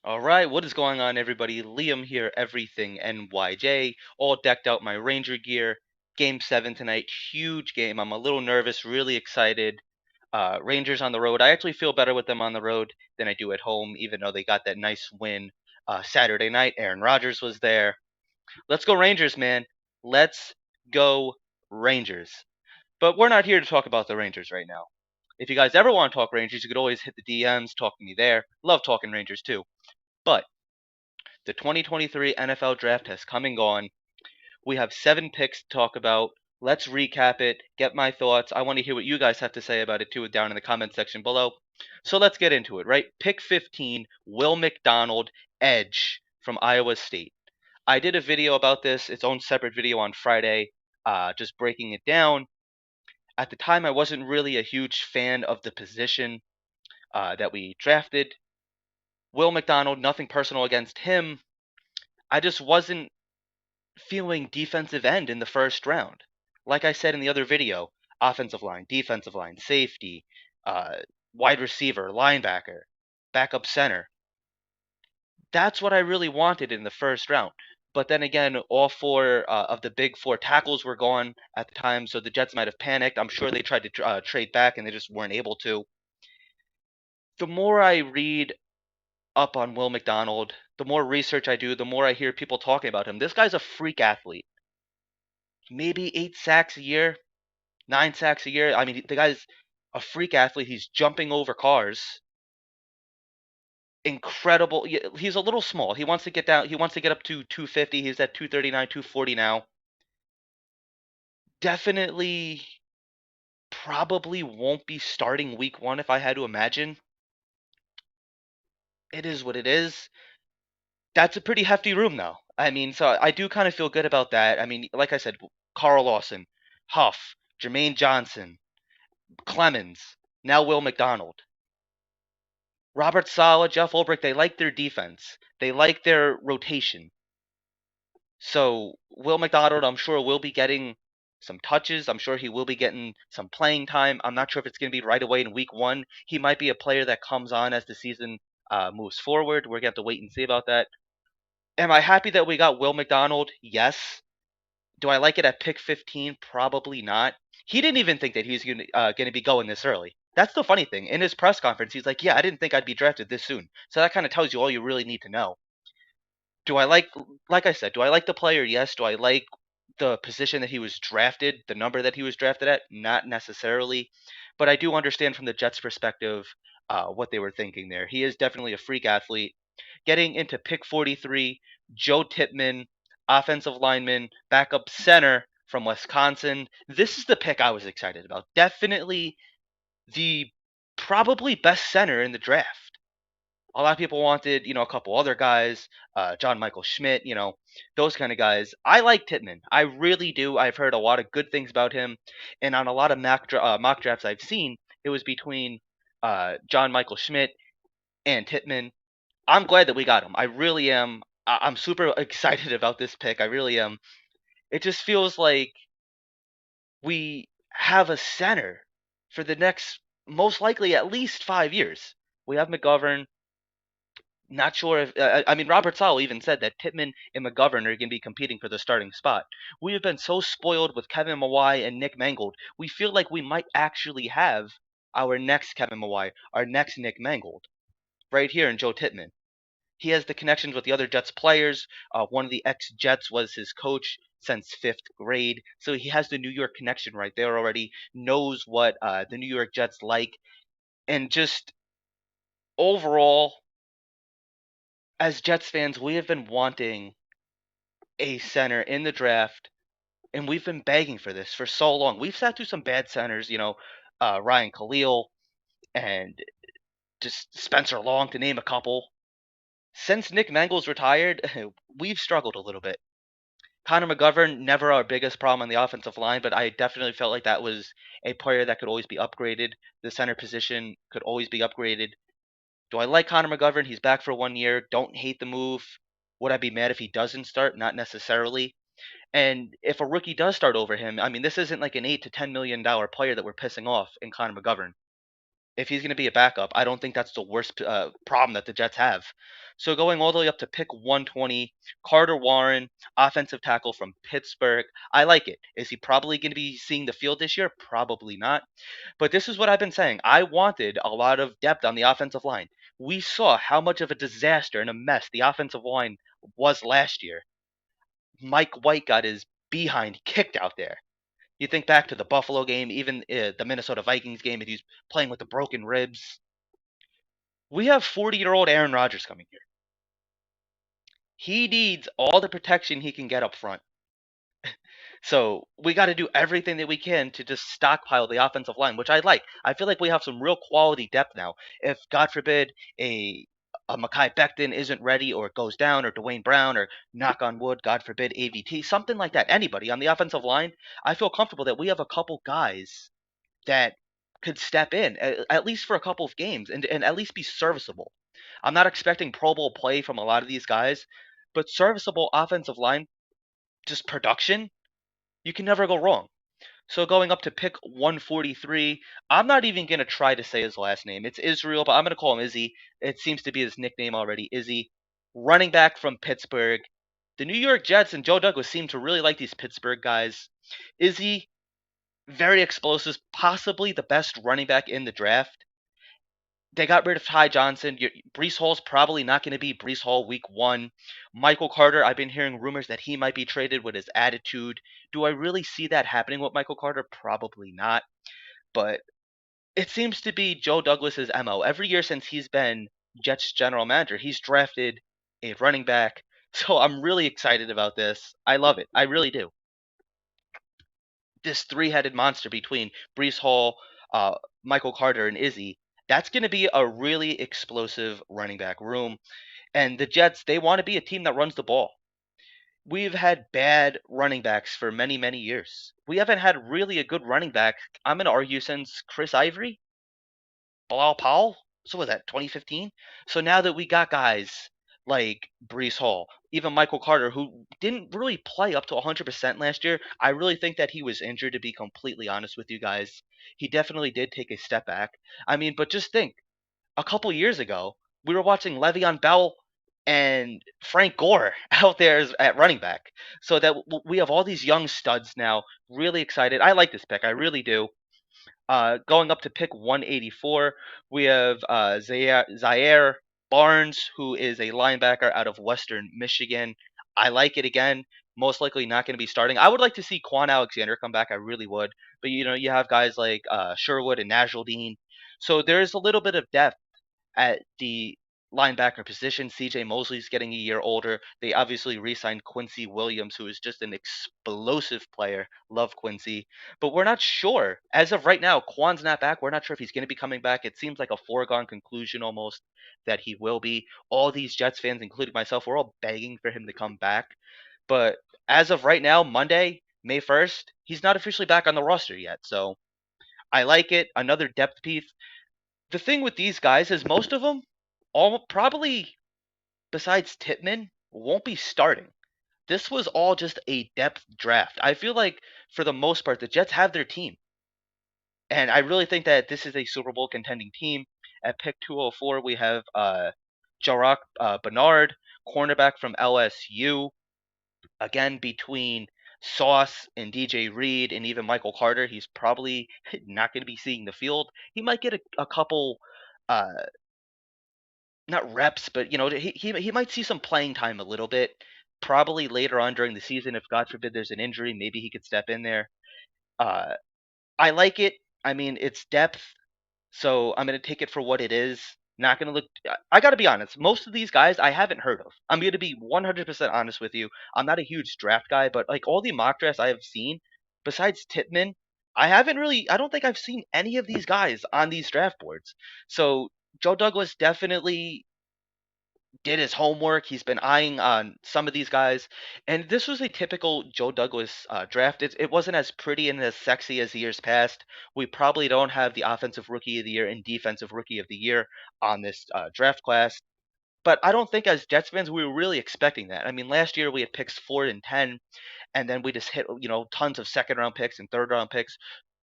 All right, what is going on, everybody? Liam here, Everything NYJ, all decked out my Ranger gear. Game 7 tonight, huge game. I'm a little nervous, really excited. Rangers on the road. I actually feel better with them on the road than I do at home, even though they got that nice win Saturday night. Aaron Rodgers was there. Let's go, Rangers, man. Let's go, Rangers. But we're not here to talk about the Rangers right now. If you guys ever want to talk Rangers, you could always hit the DMs, talk to me there. Love talking Rangers too. But the 2023 NFL Draft has come and gone. We have 7 picks to talk about. Let's recap it, get my thoughts. I want to hear what you guys have to say about it too down in the comment section below. So let's get into it, right? Pick 15, Will McDonald, edge from Iowa State. I did a video about this, its own separate video on Friday, just breaking it down. At the time, I wasn't really a huge fan of the position that we drafted. Will McDonald, nothing personal against him. I just wasn't feeling defensive end in the first round. Like I said in the other video, offensive line, defensive line, safety, uh, wide receiver, linebacker, backup center. That's what I really wanted in the first round. But then again, all four of the big four tackles were gone at the time, so the Jets might have panicked. I'm sure they tried to trade back and they just weren't able to. The more I read up on Will McDonald, the more research I do, the more I hear people talking about him. This guy's a freak athlete. Maybe 8 sacks a year, 9 sacks a year. I mean, the guy's a freak athlete. He's jumping over cars. Incredible. He's a little small. He wants to get down. He wants to get up to 250. He's at 239, 240 now. Definitely, probably won't be starting week 1 if I had to imagine. It is what it is. That's a pretty hefty room, though. I mean, so I do kind of feel good about that. I mean, like I said, Carl Lawson, Huff, Jermaine Johnson, Clemens, now Will McDonald. Robert Saleh, Jeff Ulbrich, they like their defense. They like their rotation. So Will McDonald, I'm sure, will be getting some touches. I'm sure he will be getting some playing time. I'm not sure if it's going to be right away in week 1. He might be a player that comes on as the season moves forward. We're going to have to wait and see about that. Am I happy that we got Will McDonald? Yes. Do I like it at pick 15? Probably not. He didn't even think that he was going to be going this early. That's the funny thing. In his press conference, he's like, "Yeah, I didn't think I'd be drafted this soon." So that kind of tells you all you really need to know. Do I like I said, do I like the player? Yes. Do I like the position that he was drafted, the number that he was drafted at? Not necessarily. But I do understand from the Jets' perspective what they were thinking there. He is definitely a freak athlete. Getting into pick 43, Joe Tippmann, offensive lineman, backup center from Wisconsin. This is the pick I was excited about. Definitely the probably best center in the draft. A lot of people wanted, a couple other guys, John Michael Schmidt, those kind of guys. I like Tippmann. I really do. I've heard a lot of good things about him. And on a lot of mock drafts I've seen, it was between John Michael Schmidt and Tippmann. I'm glad that we got him. I really am. I'm super excited about this pick. I really am. It just feels like we have a center for the next, most likely, at least 5 years. We have McGovern. Not sure if I mean Robert Sala even said that Pittman and McGovern are going to be competing for the starting spot. We have been so spoiled with Kevin Mawai and Nick Mangold. We feel like we might actually have our next Kevin Mawai, our next Nick Mangold, right here in Joe Tippmann. He has the connections with the other Jets players. One of the ex-Jets was his coach since 5th grade, so he has the New York connection right there already. Knows what the New York Jets like, and just overall, as Jets fans, we have been wanting a center in the draft, and we've been begging for this for so long. We've sat through some bad centers, Ryan Khalil and just Spencer Long, to name a couple. Since Nick Mangold's retired, we've struggled a little bit. Connor McGovern, never our biggest problem on the offensive line, but I definitely felt like that was a player that could always be upgraded. The center position could always be upgraded. Do I like Connor McGovern? He's back for 1 year. Don't hate the move. Would I be mad if he doesn't start? Not necessarily. And if a rookie does start over him, I mean, this isn't like an $8 to $10 million player that we're pissing off in Connor McGovern. if he's going to be a backup, I don't think that's the worst problem that the Jets have. So going all the way up to pick 120, Carter Warren, offensive tackle from Pittsburgh. I like it. Is he probably going to be seeing the field this year? Probably not. But this is what I've been saying. I wanted a lot of depth on the offensive line. We saw how much of a disaster and a mess the offensive line was last year. Mike White got his behind kicked out there. You think back to the Buffalo game, even the Minnesota Vikings game, and he's playing with the broken ribs. We have 40-year-old Aaron Rodgers coming here. He needs all the protection he can get up front. So we got to do everything that we can to just stockpile the offensive line, which I like. I feel like we have some real quality depth now. If God forbid a Mekhi Becton isn't ready, or goes down, or Dwayne Brown, or knock on wood, God forbid AVT, something like that. Anybody on the offensive line, I feel comfortable that we have a couple guys that could step in at least for a couple of games and at least be serviceable. I'm not expecting Pro Bowl play from a lot of these guys, but serviceable offensive line, just production, you can never go wrong. So going up to pick 143, I'm not even going to try to say his last name. It's Israel, but I'm going to call him Izzy. It seems to be his nickname already, Izzy. Running back from Pittsburgh. The New York Jets and Joe Douglas seem to really like these Pittsburgh guys. Izzy, very explosive, possibly the best running back in the draft. They got rid of Ty Johnson. Brees Hall's probably not going to be Brees Hall week 1. Michael Carter, I've been hearing rumors that he might be traded with his attitude. Do I really see that happening with Michael Carter? Probably not. But it seems to be Joe Douglas's MO. Every year since he's been Jets general manager, he's drafted a running back. So I'm really excited about this. I love it. I really do. This three-headed monster between Brees Hall, Michael Carter, and Izzy, that's going to be a really explosive running back room. And the Jets, they want to be a team that runs the ball. We've had bad running backs for many, many years. We haven't had really a good running back, I'm going to argue, since Chris Ivory, Bilal Powell. So was that 2015? So now that we got guys like Brees Hall, even Michael Carter, who didn't really play up to 100% last year, I really think that he was injured, to be completely honest with you guys. He definitely did take a step back. I mean, but just think, a couple years ago, we were watching Le'Veon Bell and Frank Gore out there at running back. So that we have all these young studs now. Really excited. I like this pick. I really do. Going up to pick 184, we have Zaire Barnes, who is a linebacker out of Western Michigan. I like it again. Most likely not going to be starting. I would like to see Quan Alexander come back. I really would. But you have guys like Sherwood and Najee. So there's a little bit of depth at the linebacker position. CJ Mosley's getting a year older. They obviously re signed Quincy Williams, who is just an explosive player. Love Quincy. But we're not sure. As of right now, Quan's not back. We're not sure if he's going to be coming back. It seems like a foregone conclusion almost that he will be. All these Jets fans, including myself, we're all begging for him to come back. But as of right now, Monday, May 1st, he's not officially back on the roster yet. So I like it. Another depth piece. The thing with these guys is most of them, all probably besides Titman, won't be starting. This was all just a depth draft. I feel like for the most part, the Jets have their team, and I really think that this is a Super Bowl contending team. At pick 204, we have Jarrah Bernard, cornerback from LSU. Again, between Sauce and DJ Reed and even Michael Carter, he's probably not going to be seeing the field. He might get a couple uh, not reps, but he might see some playing time a little bit. Probably later on during the season, if God forbid there's an injury, maybe he could step in there. Uh, I like it. I mean, it's depth, so I'm gonna take it for what it is. Not gonna look. I gotta be honest. Most of these guys I haven't heard of. I'm gonna be 100% honest with you. I'm not a huge draft guy, but like all the mock drafts I have seen, besides Titman, I haven't really. I don't think I've seen any of these guys on these draft boards. So Joe Douglas definitely did his homework. He's been eyeing on some of these guys, and this was a typical Joe Douglas draft. It wasn't as pretty and as sexy as the years past. We probably don't have the offensive rookie of the year and defensive rookie of the year on this draft class. But I don't think as Jets fans we were really expecting that. I mean, last year we had picks 4 and 10, and then we just hit tons of second round picks and third round picks.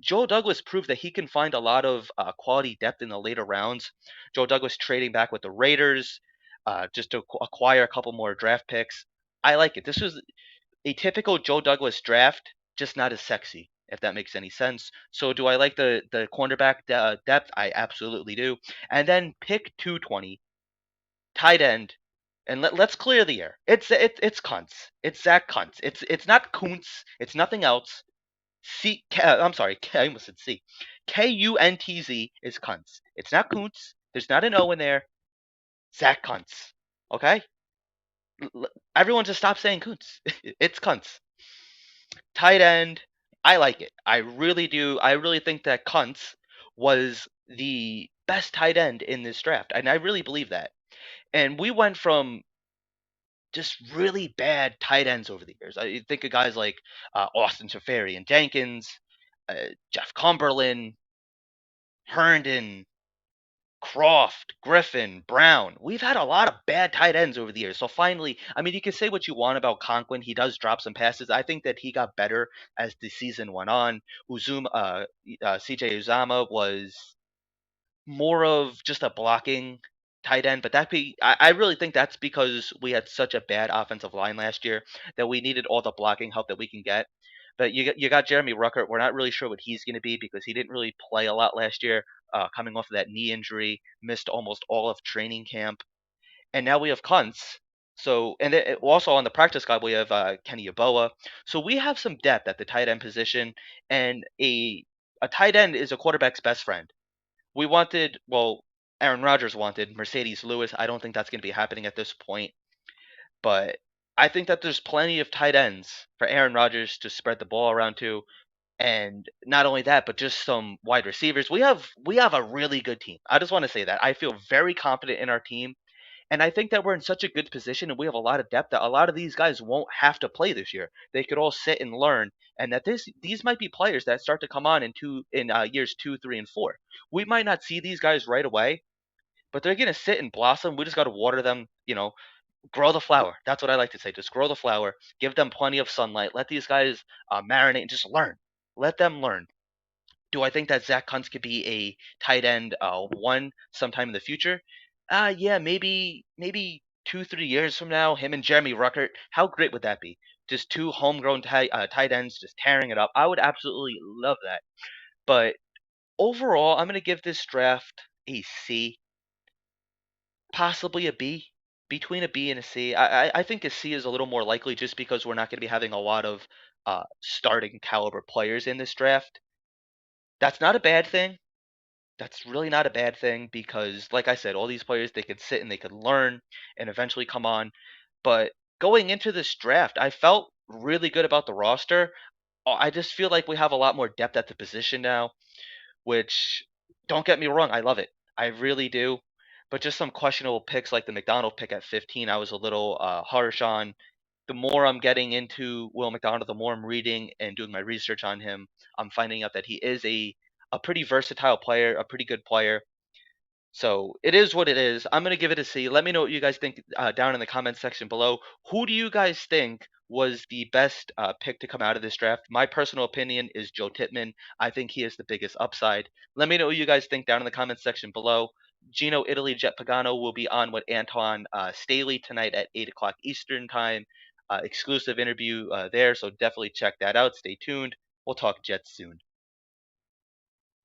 Joe Douglas proved that he can find a lot of quality depth in the later rounds. Joe Douglas trading back with the Raiders just to acquire a couple more draft picks. I like it. This was a typical Joe Douglas draft, just not as sexy, if that makes any sense. So do I like the cornerback depth? I absolutely do. And then pick 220, tight end, and let's clear the air. It's Kuntz. It's Zach Kuntz. It's not Kuntz. It's nothing else. I'm sorry, I almost said C. Kuntz is Kuntz. It's not Kuntz. There's not an O in there. Zach Kuntz. Okay? Everyone just stop saying Kuntz. It's Kuntz. Tight end, I like it. I really do. I really think that Kuntz was the best tight end in this draft, and I really believe that. And we went from just really bad tight ends over the years. I think of guys like Austin Seferian Jenkins, Jeff Cumberland, Herndon, Croft, Griffin, Brown. We've had a lot of bad tight ends over the years. So finally, I mean, you can say what you want about Conklin. He does drop some passes. I think that he got better as the season went on. CJ Uzama was more of just a blocking tight end, but I really think that's because we had such a bad offensive line last year that we needed all the blocking help that we can get. But you got Jeremy Ruckert. We're not really sure what he's going to be because he didn't really play a lot last year, coming off of that knee injury, missed almost all of training camp, and now we have Kuntz. So also on the practice squad we have Kenny Yeboah. So we have some depth at the tight end position, and a tight end is a quarterback's best friend. We wanted, well, Aaron Rodgers wanted Mercedes Lewis. I don't think that's going to be happening at this point, but I think that there's plenty of tight ends for Aaron Rodgers to spread the ball around to, and not only that, but just some wide receivers. We have a really good team. I just want to say that I feel very confident in our team, and I think that we're in such a good position, and we have a lot of depth that a lot of these guys won't have to play this year. They could all sit and learn, and that these might be players that start to come on in years 2, 3, and 4. We might not see these guys right away, but they're gonna sit and blossom. We just got to water them, grow the flower. That's what I like to say. Just grow the flower. Give them plenty of sunlight. Let these guys marinate and just learn. Let them learn. Do I think that Zach Kuntz could be a tight end one sometime in the future? Yeah, maybe 2, 3 years from now, him and Jeremy Ruckert. How great would that be? Just two homegrown tight ends just tearing it up. I would absolutely love that. But overall, I'm gonna give this draft a C, possibly a B. Between a B and a C. I think a C is a little more likely just because we're not going to be having a lot of starting caliber players in this draft. That's not a bad thing. That's really not a bad thing because, like I said, all these players they could sit and they could learn and eventually come on. But going into this draft, I felt really good about the roster. I just feel like we have a lot more depth at the position now, which don't get me wrong, I love it. I really do. But just some questionable picks like the McDonald pick at 15, I was a little harsh on. The more I'm getting into Will McDonald, the more I'm reading and doing my research on him, I'm finding out that he is a pretty versatile player, a pretty good player. So it is what it is. I'm gonna give it a C. Let me know what you guys think down in the comments section below. Who do you guys think was the best pick to come out of this draft? My personal opinion is Joe Tippmann. I think he is the biggest upside. Let me know what you guys think down in the comments section below. Gino Italy Jet Pagano will be on with Anton Staley tonight at 8 o'clock Eastern time. Exclusive interview there, so definitely check that out. Stay tuned. We'll talk Jets soon.